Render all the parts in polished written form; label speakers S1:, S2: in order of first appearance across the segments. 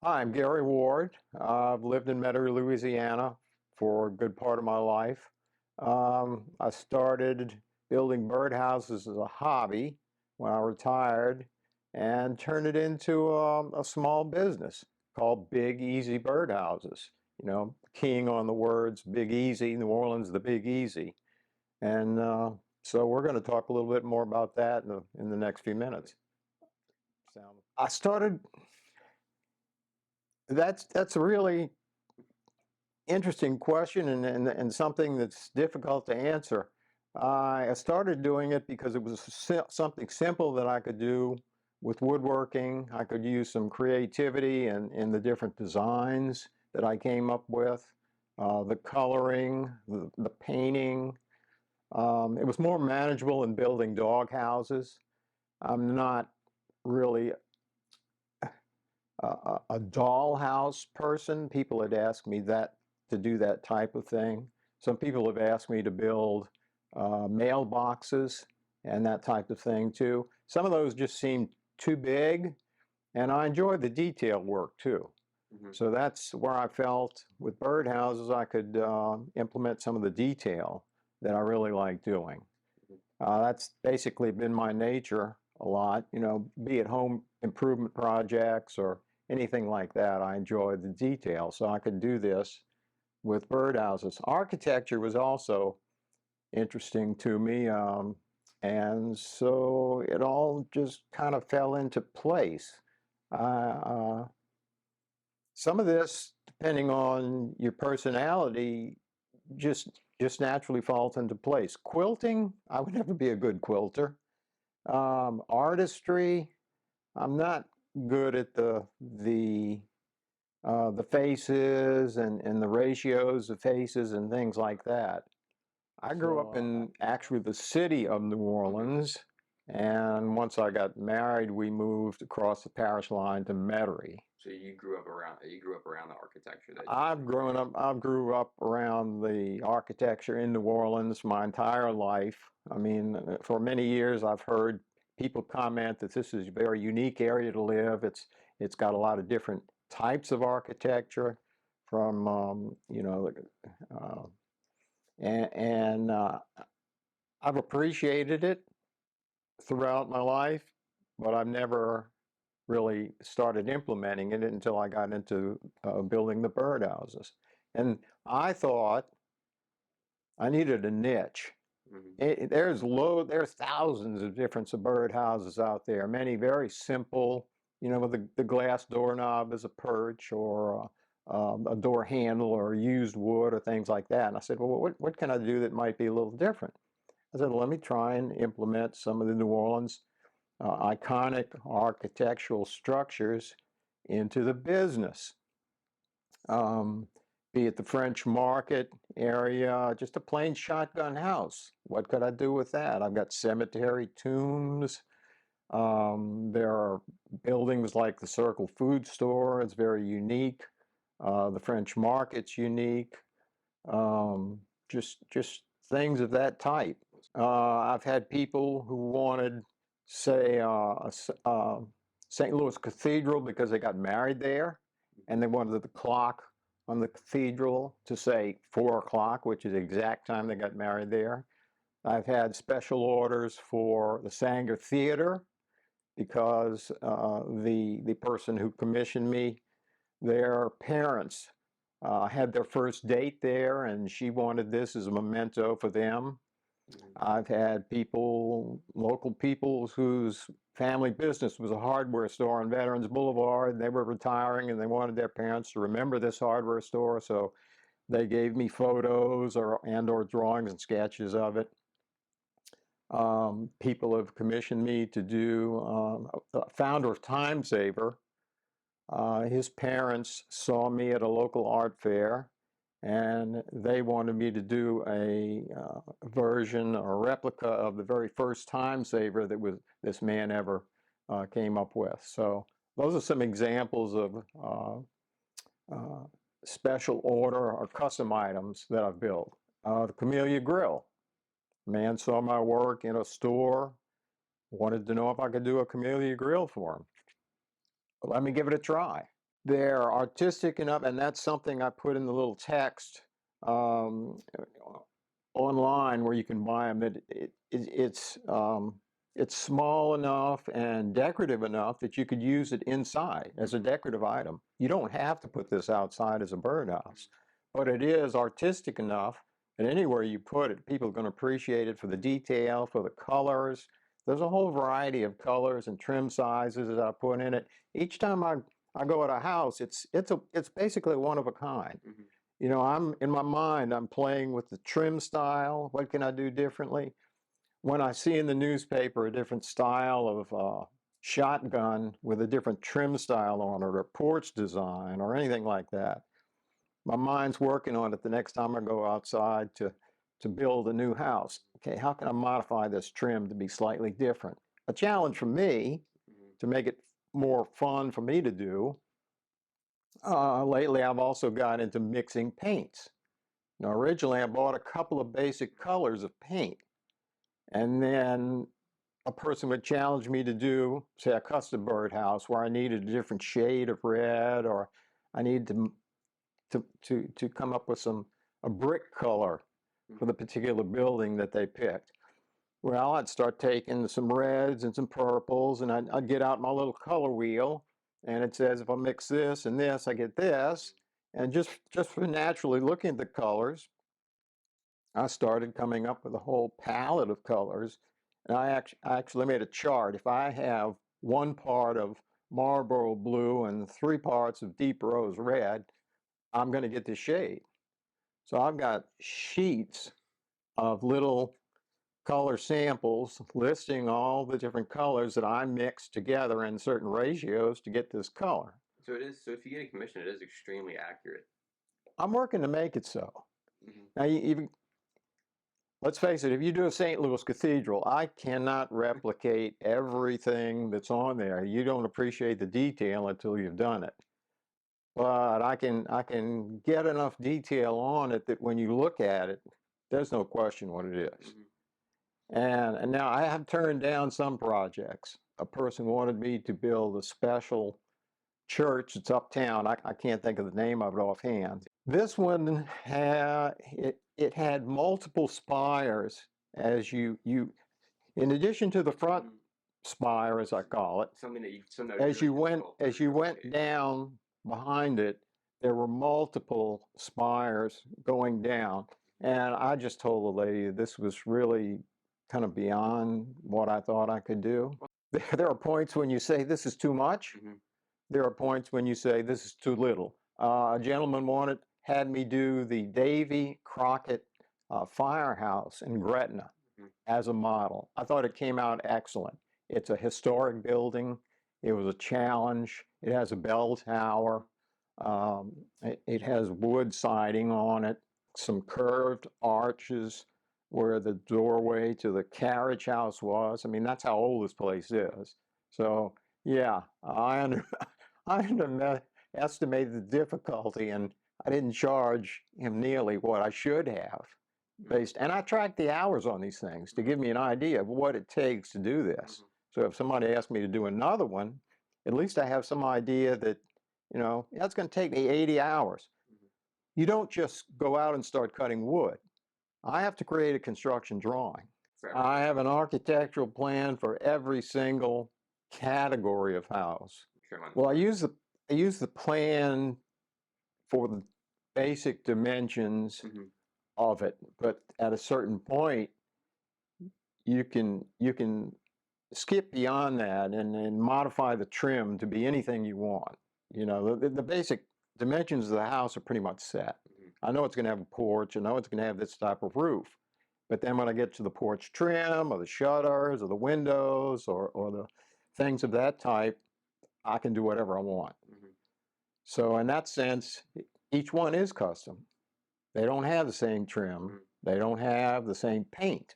S1: Hi, I'm Gary Ward. I've lived in Metairie, Louisiana for a good part of my life. I started building birdhouses as a hobby when I retired and turned it into a small business called Big Easy Birdhouses. You know, keying on the words Big Easy, New Orleans, the Big Easy. And so we're going to talk a little bit more about that in the next few minutes. I started that's a really interesting question and something that's difficult to answer. I started doing it because it was something simple that I could do with woodworking. I could use some creativity in the different designs that I came up with, the coloring, the painting. It was more manageable in building dog houses. I'm not really a dollhouse person. People had asked me that to do that type of thing. Some people have asked me to build mailboxes and that type of thing too. Some of those just seemed too big, and I enjoy the detail work too. So that's where I felt with birdhouses I could implement some of the detail that I really like doing. That's basically been my nature a lot, you know, be it home improvement projects or anything like that. I enjoy the detail, so I could do this with birdhouses. Architecture was also interesting to me, and so it all just kind of fell into place. Uh, some of this, depending on your personality, just naturally falls into place. Quilting, I would never be a good quilter. Artistry, I'm not good at the faces and the ratios of faces and things like that. I grew up in actually the city of New Orleans, and once I got married, we moved across the parish line to Metairie.
S2: So you grew up around the architecture that
S1: I grew up around the architecture in New Orleans my entire life. I mean, for many years I've heard people comment that this is a very unique area to live. It's got a lot of different types of architecture from you know, and I've appreciated it throughout my life, but I've never really started implementing it until I got into building the birdhouses. And I thought I needed a niche. There's thousands of different birdhouses out there, many very simple, you know, with the glass doorknob as a perch or a door handle or used wood or things like that. And I said, well, what can I do that might be a little different? I said, well, let me try and implement some of the New Orleans iconic architectural structures into the business. Be it the French Market area, just a plain shotgun house. What could I do with that? I've got cemetery tombs. There are buildings like the Circle Food Store. It's very unique. The French Market's unique. Just things of that type. I've had people who wanted, say, St. Louis Cathedral because they got married there, and they wanted the clock on the cathedral to say 4 o'clock, which is the exact time they got married there. I've had special orders for the Sanger Theater because the person who commissioned me, their parents had their first date there, and she wanted this as a memento for them. I've had people, local people whose family business was a hardware store on Veterans Boulevard. They were retiring and they wanted their parents to remember this hardware store, so they gave me photos or drawings and sketches of it. People have commissioned me to do, the founder of Time Saver, his parents saw me at a local art fair and they wanted me to do a version or replica of the very first time saver that this man ever came up with. So those are some examples of special order or custom items that I've built. The Camellia Grill. Man saw my work in a store, wanted to know if I could do a Camellia Grill for him. Let me give it a try. they're artistic enough, and that's something I put in the little text um, online where you can buy them. It's small enough and decorative enough that you could use it inside as a decorative item. You don't have to put this outside as a birdhouse, but it is artistic enough that anywhere you put it, people are going to appreciate it for the detail, for the colors. There's a whole variety of colors and trim sizes that I put in it. Each time I go at a house, it's basically one of a kind.
S2: Mm-hmm.
S1: You know, I'm in my mind, I'm playing with the trim style. What can I do differently? When I see in the newspaper a different style of shotgun with a different trim style on it, or porch design, or anything like that, my mind's working on it the next time I go outside to build a new house. Okay, how can I modify this trim to be slightly different? A challenge for me to make it more fun for me to do. Lately, I've also got into mixing paints. Now, originally, I bought a couple of basic colors of paint, and then a person would challenge me to do, say, a custom birdhouse where I needed a different shade of red, or I needed to come up with a brick color for the particular building that they picked. Well, I'd start taking some reds and some purples, and I'd get out my little color wheel, and it says if I mix this and this, I get this. And just for naturally looking at the colors, I started coming up with a whole palette of colors. And I actually made a chart. If I have one part of Marlboro blue and 3 parts of deep rose red, I'm going to get this shade. So I've got sheets of little color samples listing all the different colors that I mixed together in certain ratios to get this color.
S2: So it is. So if you get a commission, it is extremely accurate.
S1: I'm working to make it so.
S2: Mm-hmm.
S1: Now, let's face it, if you do a St. Louis Cathedral, I cannot replicate everything that's on there. You don't appreciate the detail until you've done it. But I can get enough detail on it that when you look at it, there's no question what it is.
S2: Mm-hmm.
S1: And now I have turned down some projects. A person wanted me to build a special church that's uptown. I can't think of the name of it offhand. This one it had multiple spires as you in addition to the front spire, as I call it.
S2: Something that
S1: As you went down behind it, there were multiple spires going down. And I just told the lady this was really kind of beyond what I thought I could do. There are points when you say this is too much.
S2: Mm-hmm.
S1: There are points when you say this is too little. A gentleman had me do the Davy Crockett firehouse in Gretna as a model. I thought it came out excellent. It's a historic building. It was a challenge. It has a bell tower. It has wood siding on it, some curved arches where the doorway to the carriage house was. I mean, that's how old this place is. So, yeah, I underestimated the difficulty, and I didn't charge him nearly what I should have. And I tracked the hours on these things to give me an idea of what it takes to do this. So if somebody asked me to do another one, at least I have some idea that, you know, that's going to take me 80 hours. You don't just go out and start cutting wood. I have to create a construction drawing. I have an architectural plan for every single category of house. Well, I use the plan for the basic dimensions of it, but at a certain point, you can skip beyond that and modify the trim to be anything you want. You know, the basic dimensions of the house are pretty much set. I know it's going to have a porch. I know it's going to have this type of roof. But then when I get to the porch trim or the shutters or the windows or the things of that type, I can do whatever I want. So in that sense, each one is custom. They don't have the same trim. They don't have the same paint.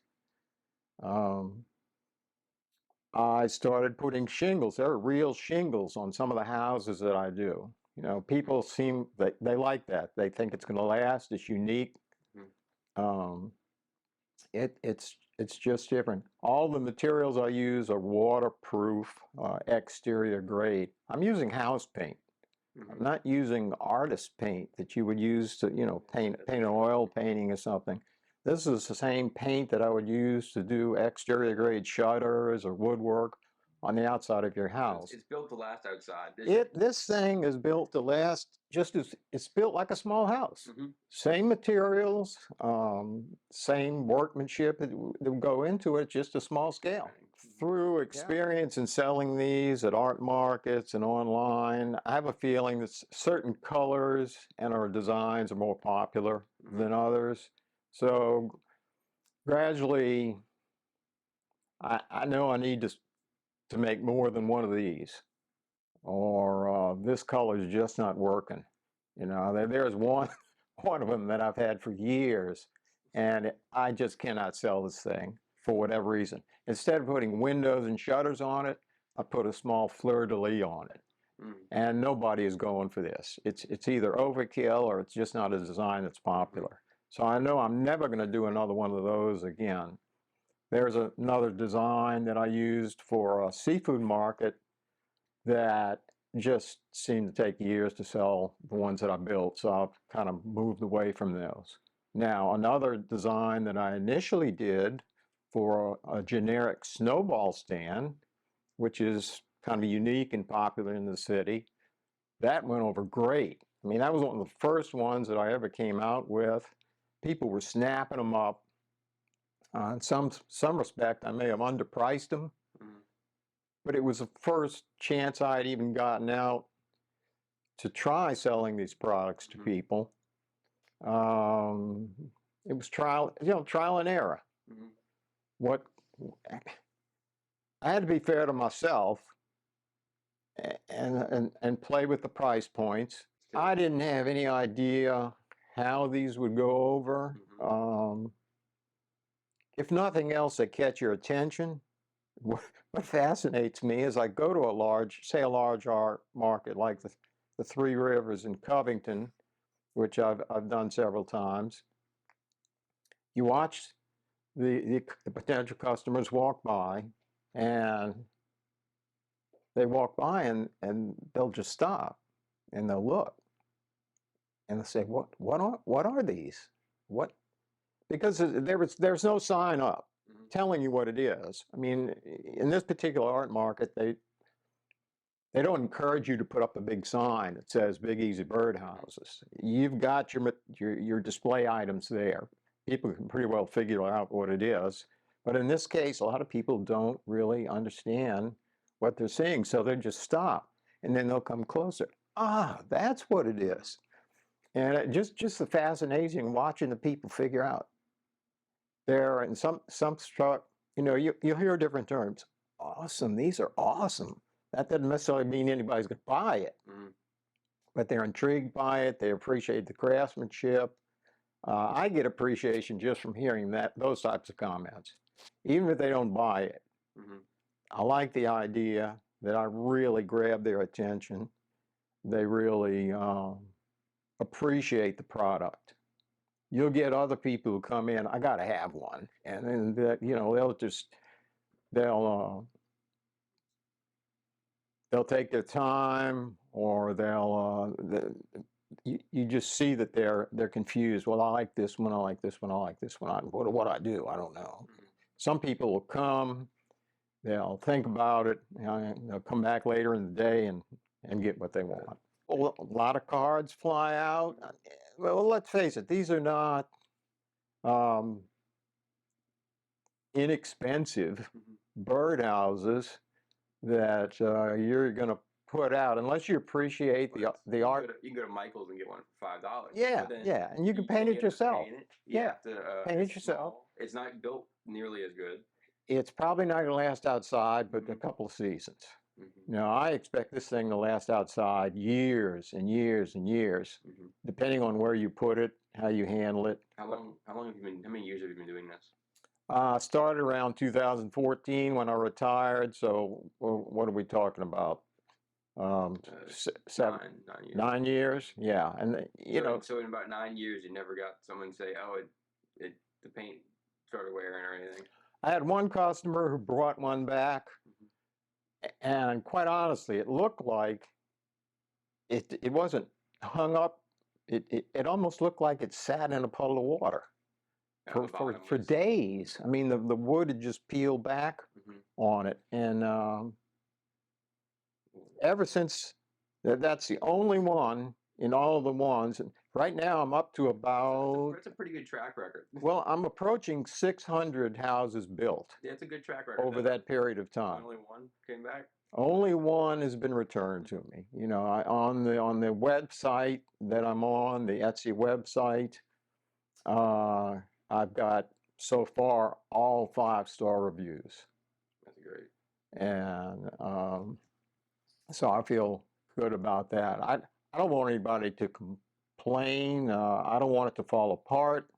S1: I started putting shingles. There are real shingles on some of the houses that I do. You know, people they like that. They think it's going to last. It's unique. It's just different. All the materials I use are waterproof, exterior grade. I'm using house paint. I'm not using artist paint that you would use to, paint an oil painting or something. This is the same paint that I would use to do exterior grade shutters or woodwork on the outside of your
S2: So
S1: house.
S2: it's built to last outside.
S1: This thing is built to last just as it's built like a small house.
S2: Mhm.
S1: Same materials, same workmanship that would go into it, just a small scale. Through experience in selling these at art markets and online, I have a feeling that certain colors and our designs are more popular than others. So gradually, I know I need to make more than one of these, or this color is just not working. There's one one of them that I've had for years, and I just cannot sell this thing for whatever reason. Instead of putting windows and shutters on it, I put a small fleur-de-lis on it, and nobody is going for this. It's either overkill or it's just not a design that's popular. So I know I'm never going to do another one of those again. There's another design that I used for a seafood market that just seemed to take years to sell the ones that I built, so I've kind of moved away from those. Now, another design that I initially did for a generic snowball stand, which is kind of unique and popular in the city, that went over great. I mean, that was one of the first ones that I ever came out with. People were snapping them up. In some respect, I may have underpriced them, but it was the first chance I'd even gotten out to try selling these products to people. It was trial and error. What I had to be fair to myself and play with the price points. I didn't have any idea how these would go over. If nothing else, they catch your attention. What fascinates me is I go to a large art market like the Three Rivers in Covington, which I've done several times. You watch the potential customers walk by, and they walk by and they'll just stop and they'll look and they'll say, what are these? What? Because there's no sign up telling you what it is. I mean, in this particular art market, they don't encourage you to put up a big sign that says Big Easy Birdhouses. You've got your display items there. People can pretty well figure out what it is. But in this case, a lot of people don't really understand what they're seeing, so they just stop, and then they'll come closer. Ah, that's what it is. And just the fascination watching the people figure out. There, and some struck, you'll hear different terms. Awesome, these are awesome. That doesn't necessarily mean anybody's going to buy it, but they're intrigued by it. They appreciate the craftsmanship. I get appreciation just from hearing those types of comments, even if they don't buy it. I like the idea that I really grab their attention. They really appreciate the product. You'll get other people who come in, I got to have one. And then, they'll take their time, or you just see that they're confused. Well, I like this one, I like this one, I like this one. What do I do? I don't know. Some people will come, they'll think about it, they'll come back later in the day and get what they want. Well, a lot of cards fly out. Well, let's face it, these are not inexpensive birdhouses that you're going to put out unless you appreciate the art.
S2: You can go to Michael's and get one for $5.
S1: Yeah, yeah, and you can paint it yourself.
S2: Yeah,
S1: paint it yourself.
S2: It's not built nearly as good.
S1: It's probably not going to last outside, but a couple of seasons. Now, I expect this thing to last outside years and years and years, depending on where you put it, how you handle it.
S2: How many years have you been doing this?
S1: Started around 2014 when I retired. So what are we talking about? 9 years. Yeah, and
S2: So in about 9 years, you never got someone say, "Oh, the paint started wearing" or anything.
S1: I had one customer who brought one back, and quite honestly, it looked like it wasn't hung up. It almost looked like it sat in a puddle of water
S2: The bottom
S1: for
S2: was.
S1: days. I mean, the wood had just peeled back on it, and ever since that's the only one in all of the ones. And right now, I'm up to about,
S2: That's a pretty good track record.
S1: well, I'm approaching 600 houses built
S2: Yeah, it's a good track record.
S1: over that period of time.
S2: Only one came back.
S1: Only one has been returned to me. You know, on the website that I'm on, the Etsy website, I've got so far all 5-star reviews,
S2: That's great.
S1: and so I feel good about that. I don't want anybody to complain. I don't want it to fall apart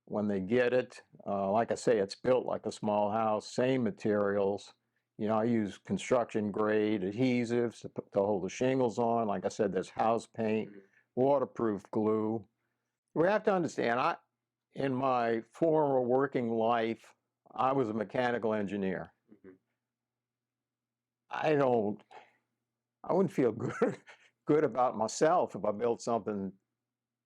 S1: when they get it. Like I say, it's built like a small house, same materials. You know, I use construction grade adhesives to hold the shingles on. Like I said, there's house paint, waterproof glue. We have to understand, in my former working life, I was a mechanical engineer. I wouldn't feel good about myself if I built something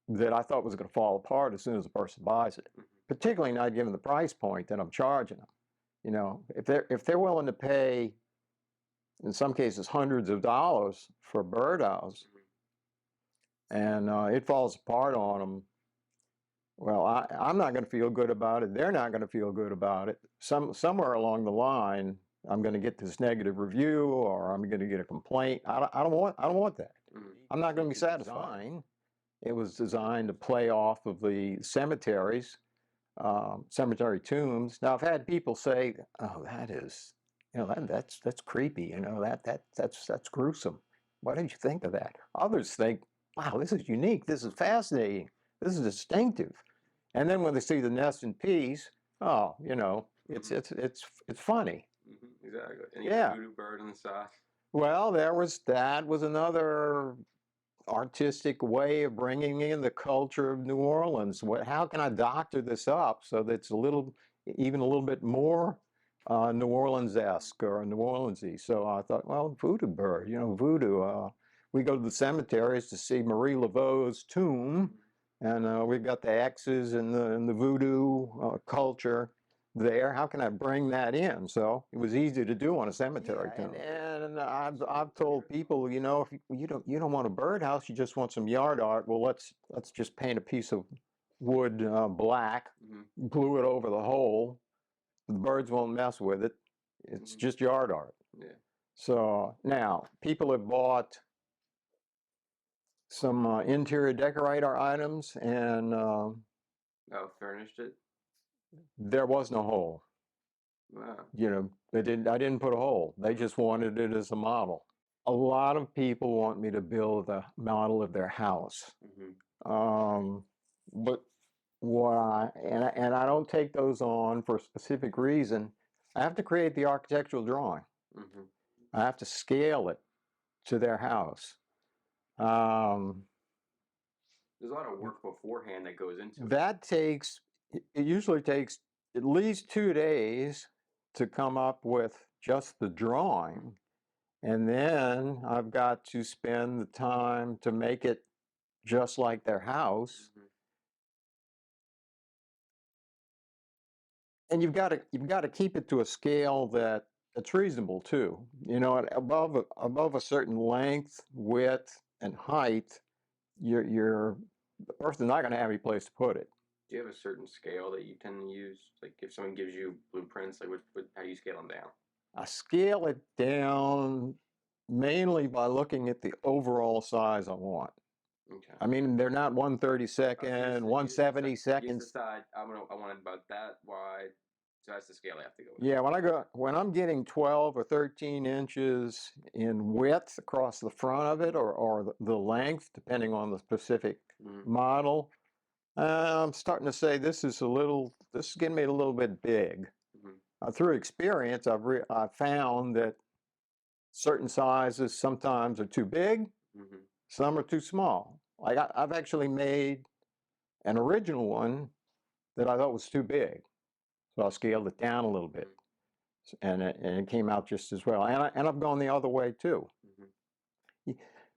S1: that I thought was going to fall apart as soon as the person buys it. Particularly not given the price point that I'm charging them. You know, if they're willing to pay, in some cases, hundreds of dollars for a birdhouse, and it falls apart on them, well, I'm not going to feel good about it. They're not going to feel good about it. Somewhere along the line, I'm going to get this negative review, or I'm going to get a complaint. I don't want that. I'm not going to be satisfied. It was designed to play off of the cemeteries, cemetery tombs. Now I've had people say, "Oh, that is, you know, that's creepy. You know, that's gruesome. Why didn't you think of that?" Others think, "Wow, this is unique. This is fascinating. This is distinctive." And then when they see the nest in peace, oh, you know, it's funny.
S2: Exactly. And
S1: Yeah.
S2: voodoo bird on the side.
S1: Well, that was another artistic way of bringing in the culture of New Orleans. How can I doctor this up so that it's even a little bit more New Orleans-esque or New Orleans-y? So I thought, well, voodoo bird, you know, voodoo. We go to the cemeteries to see Marie Laveau's tomb, and we've got the X's and the voodoo culture there. How can I bring that in? So it was easy to do on a cemetery tomb. And I've told people, you know, if you don't want a birdhouse, you just want some yard art. Well, let's just paint a piece of wood black, glue it over the hole. The birds won't mess with it. It's just yard art.
S2: Yeah.
S1: So now people have bought some interior decorator items, and
S2: Furnished it.
S1: there was no hole.
S2: Wow.
S1: You know, I didn't put a hole. They just wanted it as a model. A lot of people want me to build a model of their house. But and I don't take those on for a specific reason. I have to create the architectural drawing. I have to scale it to their house.
S2: There's a lot of work beforehand that goes into it.
S1: That it usually takes at least 2 days to come up with just the drawing. And then I've got to spend the time to make it just like their house. And you've got to keep it to a scale that's reasonable too. You know, above a certain length, width, and height, the person's not going to have any place to put it.
S2: Do you have a certain scale that you tend to use? Like if someone gives you blueprints, like how do you scale them down?
S1: I scale it down mainly by looking at the overall size I want.
S2: Okay.
S1: I mean, they're not 1/32, 1/72.
S2: You decide I want it about that wide. So that's the scale I have to go with.
S1: Yeah, when I'm getting 12 or 13 inches in width across the front of it, or the length, depending on the specific model, I'm starting to say this is getting me a little bit big. Through experience, I've found that certain sizes sometimes are too big, some are too small. Like I've actually made an original one that I thought was too big, so I scaled it down a little bit, and it came out just as well. And I've gone the other way too.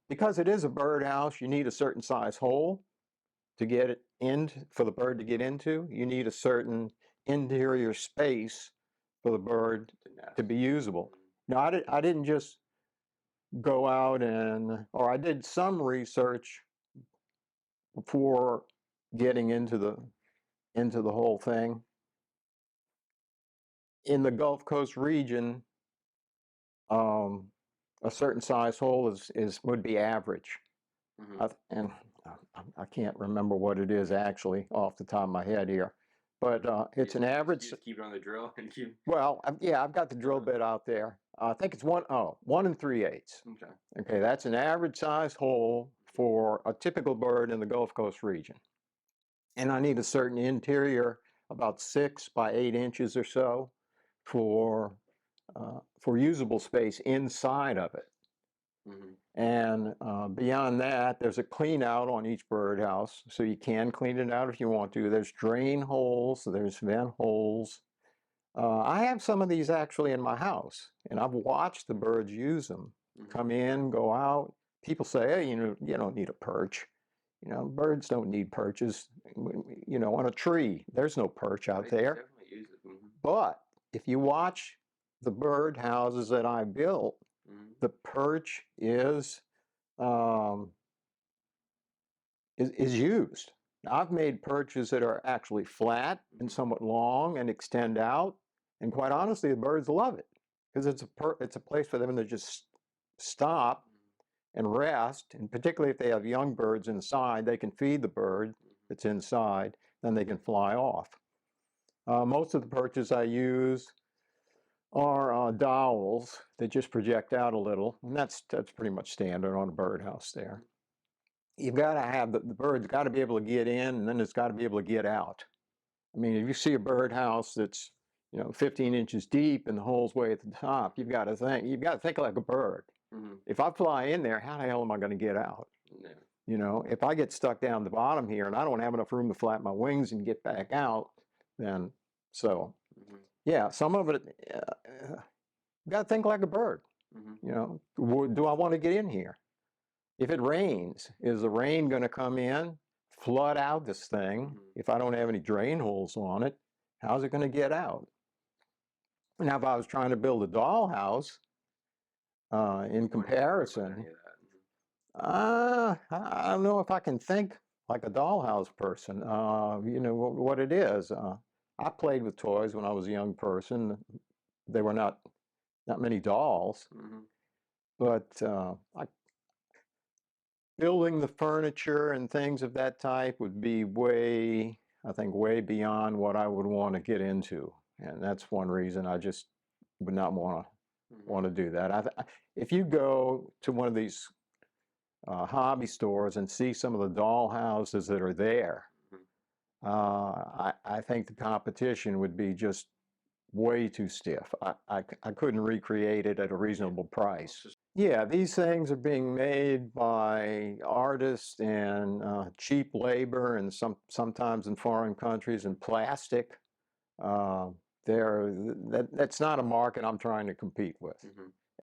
S1: because it is a birdhouse, you need a certain size hole to get it in, for the bird to get into. You need a certain interior space for the bird to be usable. Now, I didn't just go out or I did some research before getting into the whole thing. In the Gulf Coast region, a certain size hole would be average. And I can't remember what it is actually off the top of my head here, but it's an average.
S2: Just keep it on the drill and keep.
S1: Well, yeah, I've got the drill bit out there. I think it's 1 3/8.
S2: Okay.
S1: Okay, that's an average size hole for a typical bird in the Gulf Coast region. And I need a certain interior, about 6 by 8 inches or so, for usable space inside of it. And beyond that, there's a clean out on each birdhouse, so you can clean it out if you want to. There's drain holes, there's vent holes. I have some of these actually in my house, and I've watched the birds use them. Come in, go out. People say, hey, you don't need a perch. Birds don't need perches. On a tree, there's no perch out there.
S2: Definitely use it.
S1: But if you watch the bird houses that I built, the perch is used. I've made perches that are actually flat and somewhat long and extend out, and quite honestly, the birds love it because it's a place for them to just stop and rest. And particularly if they have young birds inside, they can feed the bird that's inside, then they can fly off. Most of the perches I use are dowels that just project out a little, and that's pretty much standard on a birdhouse there. You've got to have the bird's got to be able to get in, and then it's got to be able to get out. I mean, if you see a birdhouse that's 15 inches deep and the hole's way at the top, you've got to think like a bird. If I fly in there, how the hell am I going to get out?
S2: Yeah.
S1: If I get stuck down the bottom here and I don't have enough room to flap my wings and get back out, then yeah, some of it, you got to think like a bird. Do I want to get in here? If it rains, is the rain going to come in, flood out this thing? If I don't have any drain holes on it, how's it going to get out? Now, if I was trying to build a dollhouse, in comparison, I don't know if I can think like a dollhouse person. What it is. I played with toys when I was a young person. There were not many dolls, but building the furniture and things of that type would be way beyond what I would want to get into, and that's one reason I just would not want to do that. If you go to one of these hobby stores and see some of the doll houses that are there, I think the competition would be just way too stiff. I couldn't recreate it at a reasonable price. Yeah, these things are being made by artists and cheap labor, and sometimes in foreign countries, in plastic. That's not a market I'm trying to compete with.